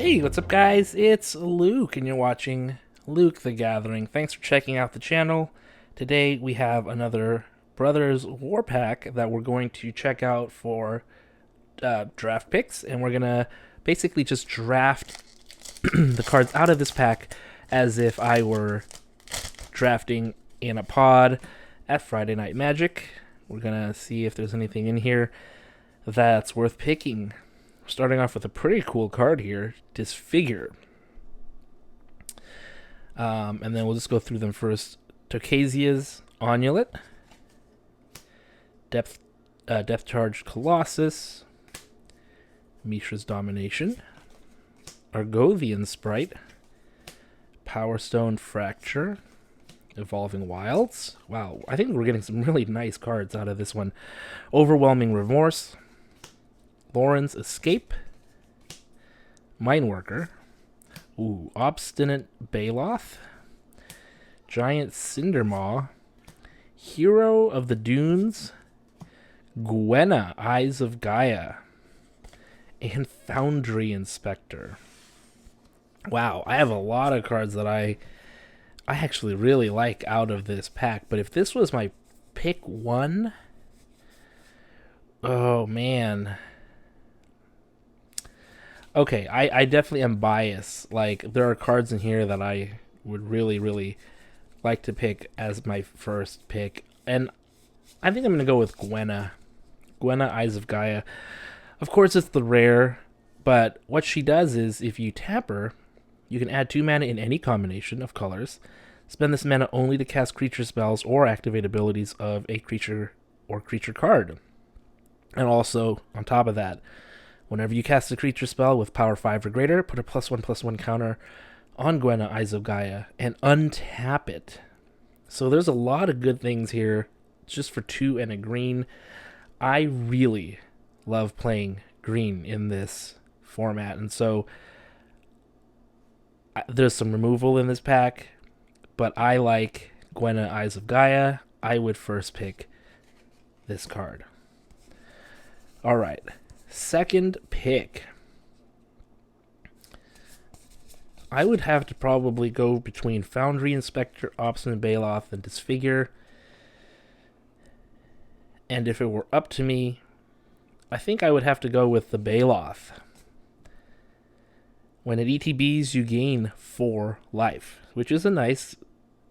Hey, what's up, guys? It's Luke, and you're watching Luke the Gathering. Thanks for checking out the channel. Today we have another Brothers War Pack that we're going to check out for draft picks, and we're gonna basically just draft the cards out of this pack as if I were drafting in a pod at Friday Night Magic. We're gonna see if there's anything in here that's worth picking. Starting off with a pretty cool card here, Disfigure. And then we'll just go through them first. Tocasia's Onulet, Depth Charge Colossus, Mishra's Domination, Argothian Sprite, Power Stone Fracture, Evolving Wilds. Wow, I think we're getting some really nice cards out of this one. Overwhelming Remorse, Lauren's Escape, Mineworker, Obstinate Baloth, Giant Cindermaw, Hero of the Dunes, Gwenna, Eyes of Gaia, and Foundry Inspector. Wow, I have a lot of cards that I actually really like out of this pack, but if this was my pick one, oh man. Okay, I definitely am biased. Like, there are cards in here that I would really, really like to pick as my first pick. And I think I'm going to go with Gwenna. Gwenna, Eyes of Gaia. Of course, it's the rare, but what she does is, if you tap her, you can add 2 mana in any combination of colors. Spend this mana only to cast creature spells or activate abilities of a creature or creature card. And also, on top of that, whenever you cast a creature spell with power 5 or greater, put a +1/+1 counter on Gwenna, Eyes of Gaia, and untap it. So there's a lot of good things here, just for 2 and a green. I really love playing green in this format, and so there's some removal in this pack, but I like Gwenna, Eyes of Gaia. I would first pick this card. All right. Second pick. I would have to probably go between Foundry Inspector, Obstinate Baloth, and Disfigure. And if it were up to me, I think I would have to go with the Baloth. When it ETBs, you gain 4 life, which is a nice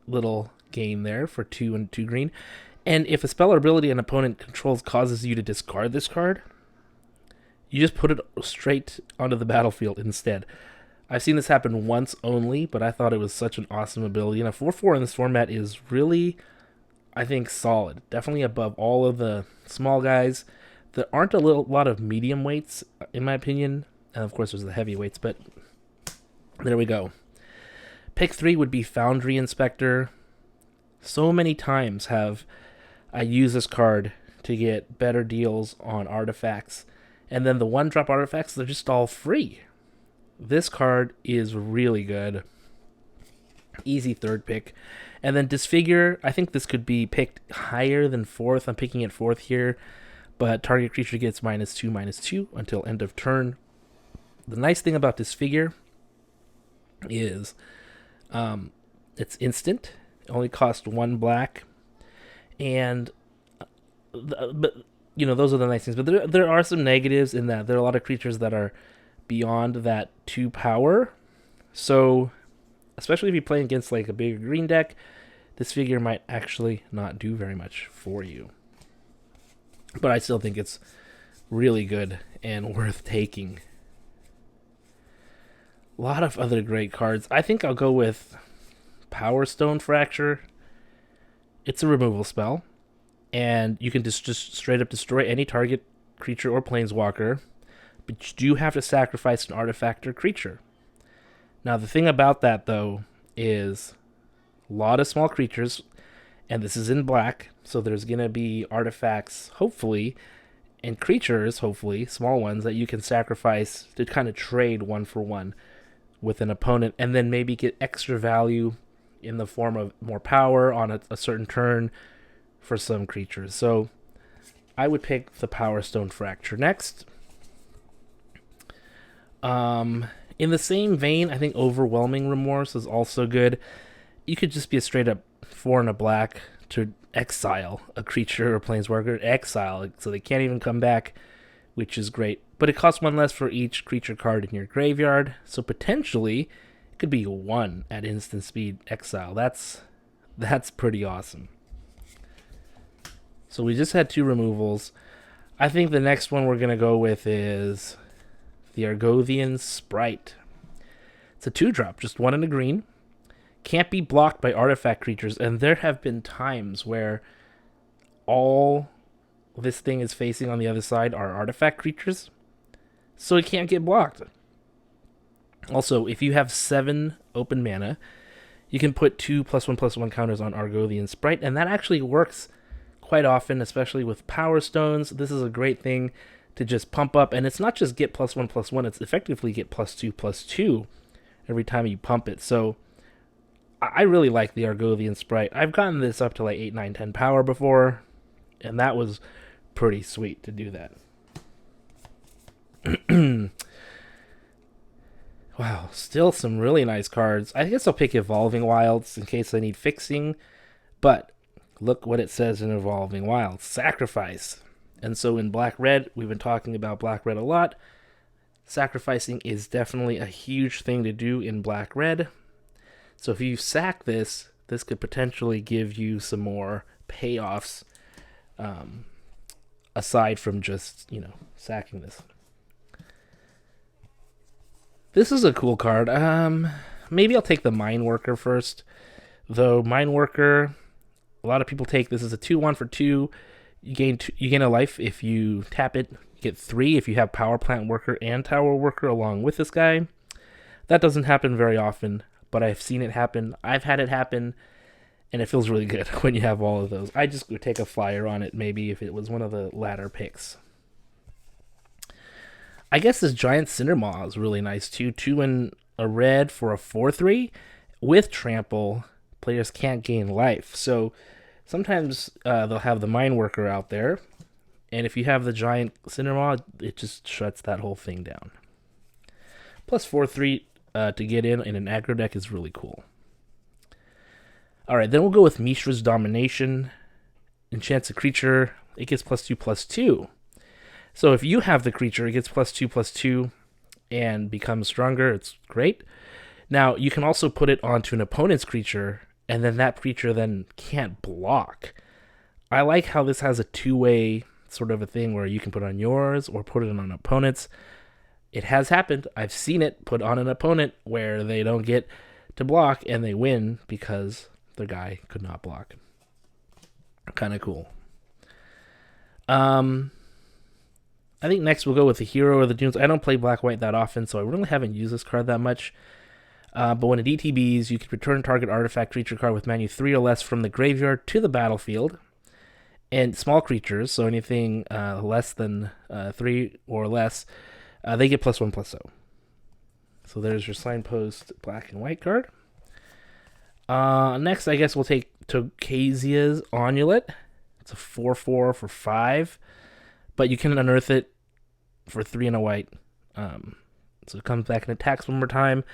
little gain there for 2 and 2 green. And if a spell or ability an opponent controls causes you to discard this card, you just put it straight onto the battlefield instead. I've seen this happen once only, but I thought it was such an awesome ability. And a 4/4 in this format is really, I think, solid. Definitely above all of the small guys. There aren't a lot of medium weights, in my opinion. And of course, there's the heavy weights, but there we go. Pick 3 would be Foundry Inspector. So many times have I used this card to get better deals on artifacts. And then the 1-drop artifacts, they're just all free. This card is really good. Easy third pick. And then Disfigure, I think this could be picked higher than 4th. I'm picking it 4th here. But target creature gets -2/-2 until end of turn. The nice thing about Disfigure is it's instant. It only costs 1 black. And but those are the nice things. But there are some negatives in that there are a lot of creatures that are beyond that 2 power. So, especially if you play against like a bigger green deck, this figure might actually not do very much for you. But I still think it's really good and worth taking. A lot of other great cards. I think I'll go with Power Stone Fracture. It's a removal spell. And you can just straight up destroy any target creature or planeswalker, but you do have to sacrifice an artifact or creature. Now, the thing about that, though, is a lot of small creatures, and this is in black, so there's going to be artifacts, hopefully, and creatures, hopefully, small ones, that you can sacrifice to kind of trade 1-for-1 with an opponent, and then maybe get extra value in the form of more power on a certain turn for some creatures. So I would pick the Power Stone Fracture next. In In the same vein, I think Overwhelming Remorse is also good. You could just be a straight up 4 and a black to exile a creature or planeswalker, exile, so they can't even come back, which is great. But it costs 1 less for each creature card in your graveyard, so potentially it could be 1 at instant speed exile. That's pretty awesome. So we just had 2 removals. I think the next one we're going to go with is the Argothian Sprite. It's a 2-drop, just 1 and a green. Can't be blocked by artifact creatures, and there have been times where all this thing is facing on the other side are artifact creatures, so it can't get blocked. Also, if you have 7 open mana, you can put 2 +1/+1 counters on Argothian Sprite, and that actually works quite often, especially with Power Stones. This is a great thing to just pump up, and it's not just get +1/+1, it's effectively get +2/+2 every time you pump it. So I really like the Argothian Sprite. I've gotten this up to like 8, 9, 10 power before, and that was pretty sweet to do that. Wow, still some really nice cards. I guess I'll pick Evolving Wilds in case I need fixing, but look what it says in Evolving Wilds. Sacrifice. And so in Black-Red, we've been talking about Black-Red a lot. Sacrificing is definitely a huge thing to do in Black-Red. So if you sack this, this could potentially give you some more payoffs aside from just, sacking this. This is a cool card. Maybe I'll take the Mine Worker first. Though Mine Worker, a lot of people take this as a 2/1 for 2. You gain a life if you tap it. You get 3 if you have Power Plant Worker and Tower Worker along with this guy. That doesn't happen very often, but I've seen it happen. I've had it happen, and it feels really good when you have all of those. I just would take a flyer on it maybe if it was one of the latter picks. I guess this Giant Cindermaw is really nice too. 2 and a red for a 4/3. With Trample, players can't gain life. So sometimes they'll have the Mine Worker out there, and if you have the Giant Cindermaw, it just shuts that whole thing down. Plus 4/3 to get in an aggro deck is really cool. Alright, then we'll go with Mishra's Domination. Enchants a creature, it gets +2/+2. So if you have the creature, it gets +2/+2 and becomes stronger. It's great. Now, you can also put it onto an opponent's creature, and then that creature then can't block. I like how this has a 2-way sort of a thing where you can put it on yours or put it on an opponent's. It has happened. I've seen it put on an opponent where they don't get to block and they win because the guy could not block. Kind of cool. I think next we'll go with the Hero of the Dunes. I don't play Black-White that often, so I really haven't used this card that much. But when it ETBs, you can return target artifact creature card with mana 3 or less from the graveyard to the battlefield. And small creatures, so anything less than 3 or less, they get +1/+0. So there's your Signpost black and white card. Next, I guess we'll take Tokasia's Onulet. It's a 4/4 for 5, but you can unearth it for 3 and a white. So it comes back and attacks one more time.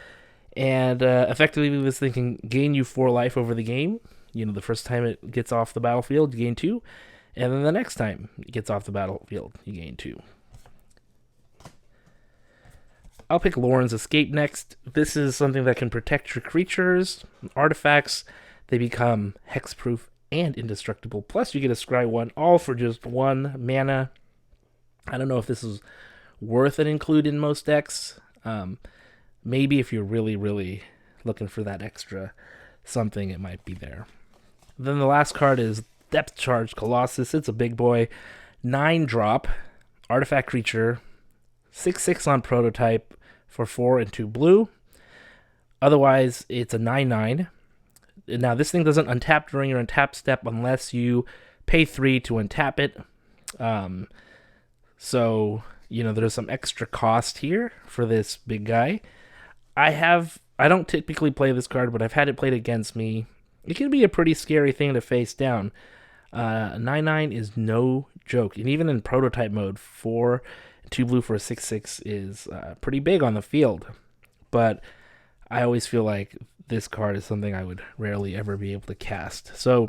And effectively, this thing can gain you 4 life over the game. The first time it gets off the battlefield, you gain 2. And then the next time it gets off the battlefield, you gain 2. I'll pick Loran's Escape next. This is something that can protect your creatures, artifacts. They become hexproof and indestructible. Plus, you get a Scry 1, all for just 1 mana. I don't know if this is worth an include in most decks. Maybe if you're really, really looking for that extra something, it might be there. Then the last card is Depth Charge Colossus. It's a big boy. 9-drop, artifact creature, 6/6 on prototype for 4 and 2 blue. Otherwise, it's a 9/9. Now, this thing doesn't untap during your untap step unless you pay 3 to untap it. So, there's some extra cost here for this big guy. I don't typically play this card, but I've had it played against me. It can be a pretty scary thing to face down. 9/9 is no joke. And even in prototype mode, 4 and 2 blue for a 6/6 is pretty big on the field. but I always feel like this card is something I would rarely ever be able to cast. So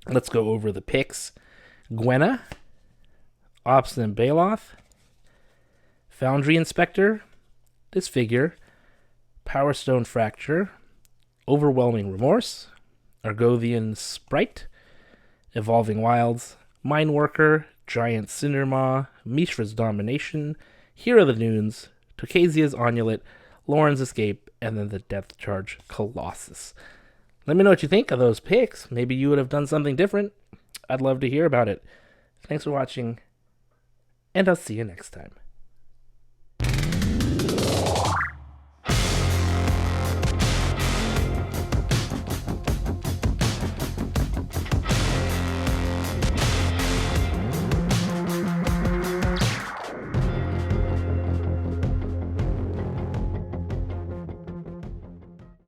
let's go over the picks. Gwenna, Obstinate Baloth, Foundry Inspector, Disfigure, Power Stone Fracture, Overwhelming Remorse, Argothian Sprite, Evolving Wilds, Mind Worker, Giant Cindermaw, Mishra's Domination, Hero of the Dunes, Tocasia's Onulet, Lauren's Escape, and then the Death Charge Colossus. Let me know what you think of those picks. Maybe you would have done something different. I'd love to hear about it. Thanks for watching, and I'll see you next time.